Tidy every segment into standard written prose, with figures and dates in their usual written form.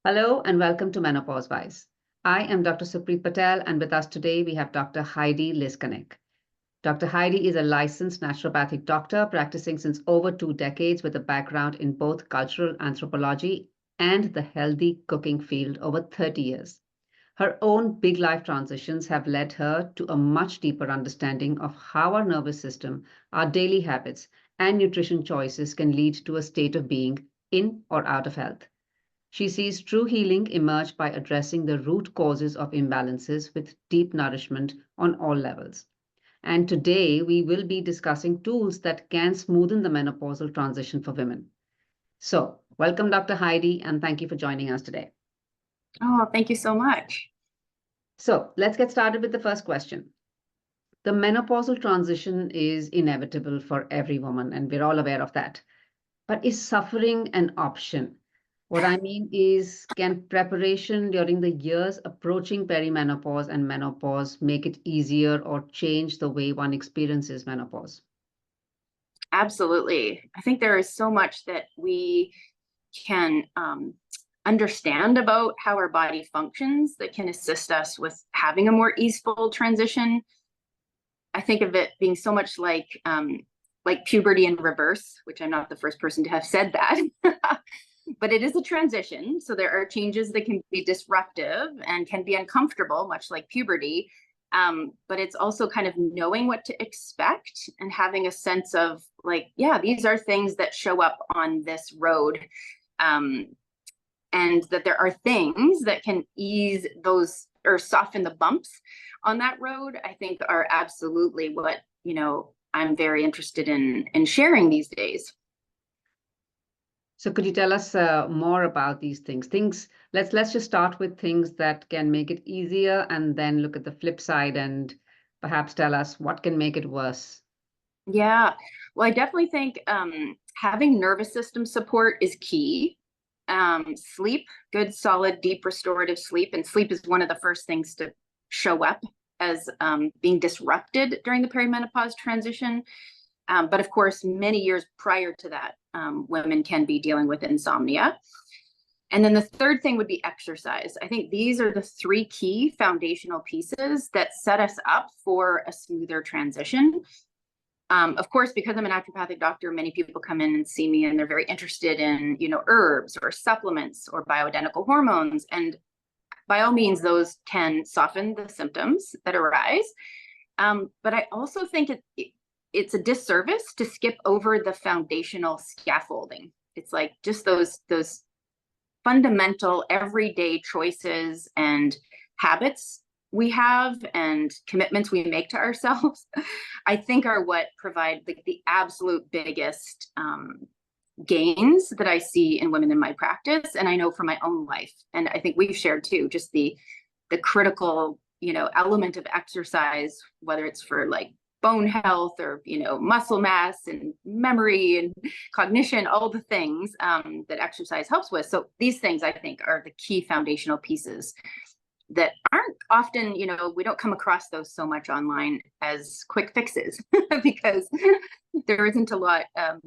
Hello and welcome to Menopause Wise. I am Dr. Supreet Patel, and with us today we have Dr. Heidi Liskanek. Dr. Heidi is a licensed naturopathic doctor practicing since over 2 decades with a background in both cultural anthropology and the healthy cooking field over 30 years. Her own big life transitions have led her to a much deeper understanding of how our nervous system, our daily habits, and nutrition choices can lead to a state of being in or out of health. She sees true healing emerge by addressing the root causes of imbalances with deep nourishment on all levels. And today we will be discussing tools that can smoothen the menopausal transition for women. So, welcome, Dr. Heidi, and thank you for joining us today. Oh, thank you so much. So, let's get started with the first question. The menopausal transition is inevitable for every woman, and we're all aware of that. But is suffering an option? What I mean is, can preparation during the years approaching perimenopause and menopause make it easier or change the way one experiences menopause? Absolutely. I think there is so much that we can understand about how our body functions that can assist us with having a more easeful transition. I think of it being so much like puberty in reverse, which I'm not the first person to have said that. But it is a transition. So there are changes that can be disruptive and can be uncomfortable, much like puberty. But it's also kind of knowing what to expect and having a sense of like, yeah, these are things that show up on this road. And that there are things that can ease those or soften the bumps on that road, I think are absolutely what, I'm very interested in sharing these days. So could you tell us more about these things? Let's just start with things that can make it easier and then look at the flip side and perhaps tell us what can make it worse. Yeah, well, I definitely think having nervous system support is key. Sleep, good, solid, deep restorative sleep. And sleep is one of the first things to show up as being disrupted during the perimenopause transition. But of course, many years prior to that, women can be dealing with insomnia. And then the third thing would be exercise. I think these are the three key foundational pieces that set us up for a smoother transition. Of course, because I'm a naturopathic doctor, many people come in and see me and they're very interested in, herbs or supplements or bioidentical hormones. And by all means, those can soften the symptoms that arise. But I also think it's a disservice to skip over the foundational scaffolding. It's like just those fundamental everyday choices and habits we have and commitments we make to ourselves, I think are what provide the absolute biggest gains that I see in women in my practice. And I know from my own life. And I think we've shared too, just the critical, element of exercise, whether it's for like bone health or, muscle mass and memory and cognition, all the things that exercise helps with. So these things I think are the key foundational pieces that aren't often, we don't come across those so much online as quick fixes because there isn't a lot, of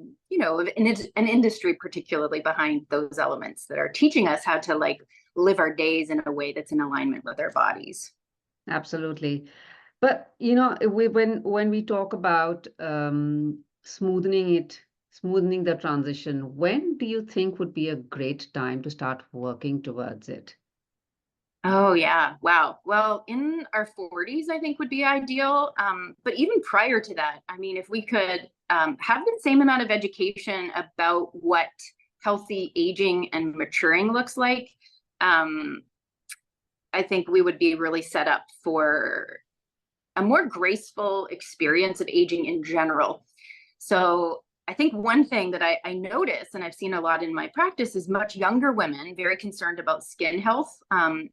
an industry particularly behind those elements that are teaching us how to like live our days in a way that's in alignment with our bodies. Absolutely. But when we talk about smoothening the transition, when do you think would be a great time to start working towards it? Oh, yeah. Wow. Well, in our 40s, I think would be ideal. But even prior to that, I mean, if we could have the same amount of education about what healthy aging and maturing looks like, I think we would be really set up for a more graceful experience of aging in general. So I think one thing that I notice, and I've seen a lot in my practice, is much younger women very concerned about skin health,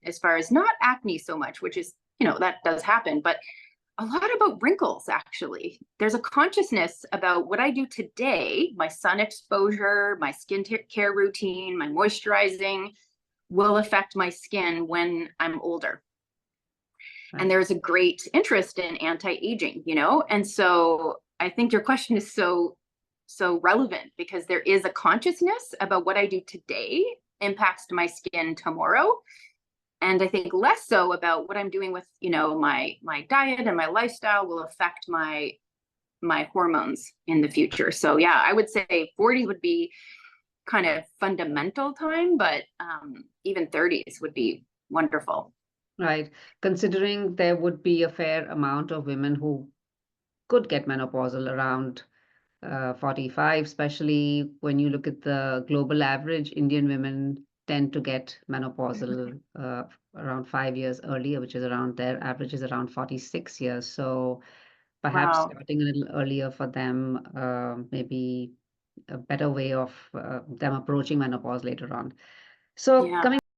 as far as not acne so much, which is, that does happen, but a lot about wrinkles, actually. There's a consciousness about what I do today, my sun exposure, my skin care routine, my moisturizing will affect my skin when I'm older. Right. And there's a great interest in anti-aging, and so I think your question is so relevant because there is a consciousness about what I do today impacts to my skin tomorrow. And I think less so about what I'm doing with, my diet and my lifestyle will affect my hormones in the future. So yeah, I would say 40 would be kind of fundamental time, but even 30s would be wonderful. Right. Considering there would be a fair amount of women who could get menopausal around 45, especially when you look at the global average, Indian women tend to get menopausal around 5 years earlier, which is around their average is around 46 years. So perhaps Wow. starting a little earlier for them, maybe a better way of them approaching menopause later on. So Yeah. coming